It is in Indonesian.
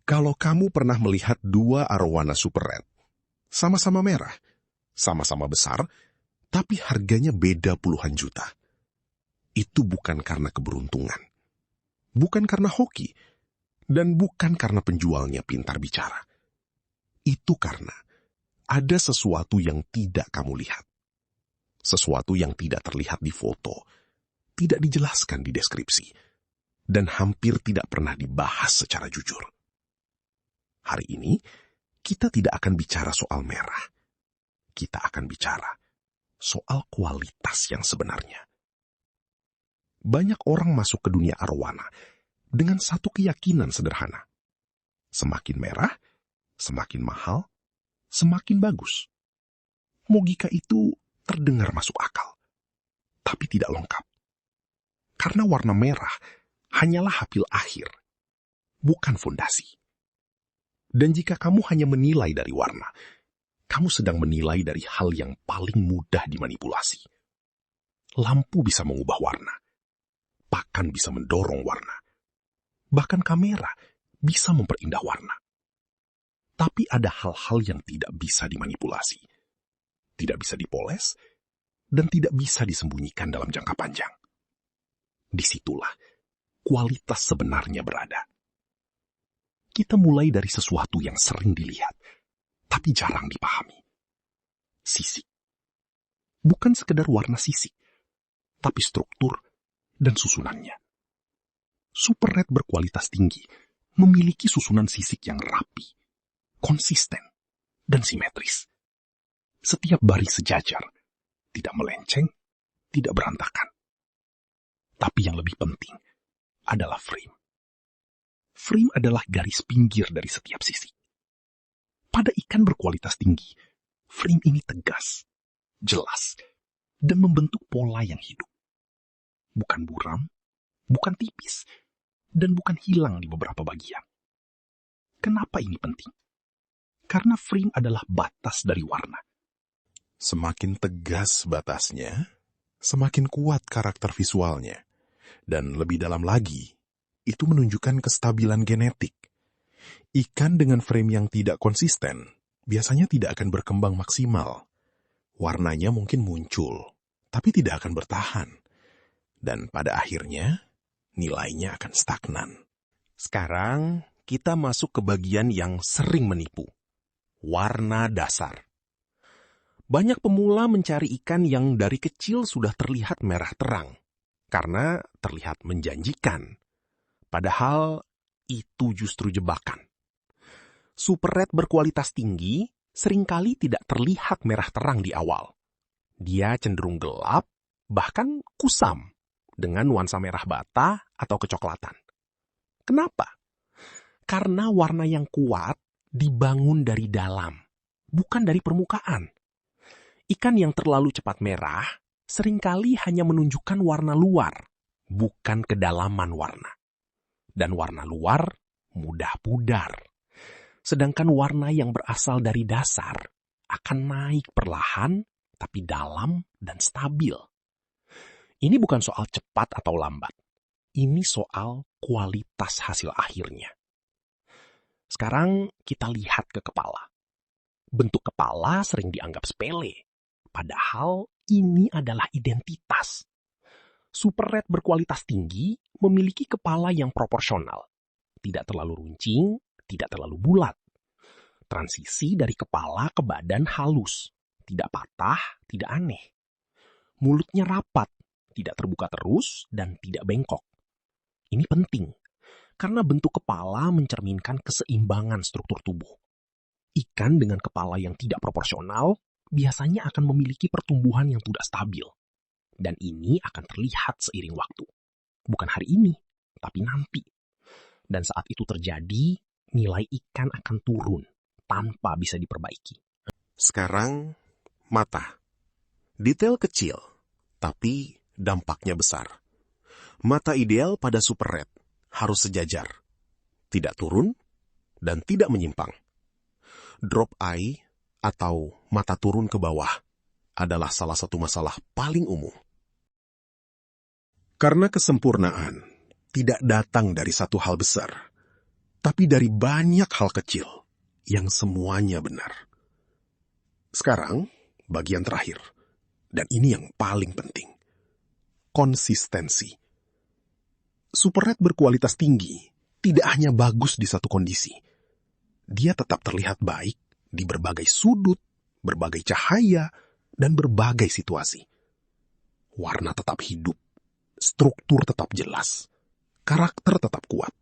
Kalau kamu pernah melihat dua arowana super red, sama-sama merah, sama-sama besar, tapi harganya beda puluhan juta. Itu bukan karena keberuntungan, bukan karena hoki, dan bukan karena penjualnya pintar bicara. Itu karena ada sesuatu yang tidak kamu lihat. Sesuatu yang tidak terlihat di foto, tidak dijelaskan di deskripsi, dan hampir tidak pernah dibahas secara jujur. Hari ini, kita tidak akan bicara soal merah. Kita akan bicara soal kualitas yang sebenarnya. Banyak orang masuk ke dunia arowana dengan satu keyakinan sederhana. Semakin merah, semakin mahal, semakin bagus. Logika itu terdengar masuk akal, tapi tidak lengkap. Karena warna merah hanyalah hasil akhir, bukan fondasi. Dan jika kamu hanya menilai dari warna, kamu sedang menilai dari hal yang paling mudah dimanipulasi. Lampu bisa mengubah warna, pakan bisa mendorong warna, bahkan kamera bisa memperindah warna. Tapi ada hal-hal yang tidak bisa dimanipulasi, tidak bisa dipoles, dan tidak bisa disembunyikan dalam jangka panjang. Disitulah kualitas sebenarnya berada. Kita mulai dari sesuatu yang sering dilihat, tapi jarang dipahami. Sisik. Bukan sekedar warna sisik, tapi struktur dan susunannya. Super red berkualitas tinggi memiliki susunan sisik yang rapi, konsisten, dan simetris. Setiap baris sejajar, tidak melenceng, tidak berantakan. Tapi yang lebih penting adalah frame. Frame adalah garis pinggir dari setiap sisi. Pada ikan berkualitas tinggi, frame ini tegas, jelas, dan membentuk pola yang hidup. Bukan buram, bukan tipis, dan bukan hilang di beberapa bagian. Kenapa ini penting? Karena frame adalah batas dari warna. Semakin tegas batasnya, semakin kuat karakter visualnya. Dan lebih dalam lagi, itu menunjukkan kestabilan genetik. Ikan dengan frame yang tidak konsisten biasanya tidak akan berkembang maksimal. Warnanya mungkin muncul, tapi tidak akan bertahan. Dan pada akhirnya, nilainya akan stagnan. Sekarang, kita masuk ke bagian yang sering menipu. Warna dasar. Banyak pemula mencari ikan yang dari kecil sudah terlihat merah terang, karena terlihat menjanjikan. Padahal itu justru jebakan. Super red berkualitas tinggi seringkali tidak terlihat merah terang di awal. Dia cenderung gelap, bahkan kusam, dengan nuansa merah bata atau kecoklatan. Kenapa? Karena warna yang kuat dibangun dari dalam, bukan dari permukaan. Ikan yang terlalu cepat merah seringkali hanya menunjukkan warna luar, bukan kedalaman warna. Dan warna luar mudah pudar. Sedangkan warna yang berasal dari dasar akan naik perlahan, tapi dalam dan stabil. Ini bukan soal cepat atau lambat. Ini soal kualitas hasil akhirnya. Sekarang kita lihat ke kepala. Bentuk kepala sering dianggap sepele. Padahal ini adalah identitas. Super red berkualitas tinggi memiliki kepala yang proporsional. Tidak terlalu runcing, tidak terlalu bulat. Transisi dari kepala ke badan halus. Tidak patah, tidak aneh. Mulutnya rapat, tidak terbuka terus, dan tidak bengkok. Ini penting, karena bentuk kepala mencerminkan keseimbangan struktur tubuh. Ikan dengan kepala yang tidak proporsional biasanya akan memiliki pertumbuhan yang tidak stabil. Dan ini akan terlihat seiring waktu. Bukan hari ini, tapi nanti. Dan saat itu terjadi, nilai ikan akan turun tanpa bisa diperbaiki. Sekarang, mata. Detail kecil, tapi dampaknya besar. Mata ideal pada super red harus sejajar, tidak turun, dan tidak menyimpang. Drop eye atau mata turun ke bawah adalah salah satu masalah paling umum. Karena kesempurnaan tidak datang dari satu hal besar, tapi dari banyak hal kecil yang semuanya benar. Sekarang, bagian terakhir. Dan ini yang paling penting. Konsistensi. Super Red berkualitas tinggi tidak hanya bagus di satu kondisi. Dia tetap terlihat baik di berbagai sudut, berbagai cahaya, dan berbagai situasi. Warna tetap hidup, struktur tetap jelas, karakter tetap kuat.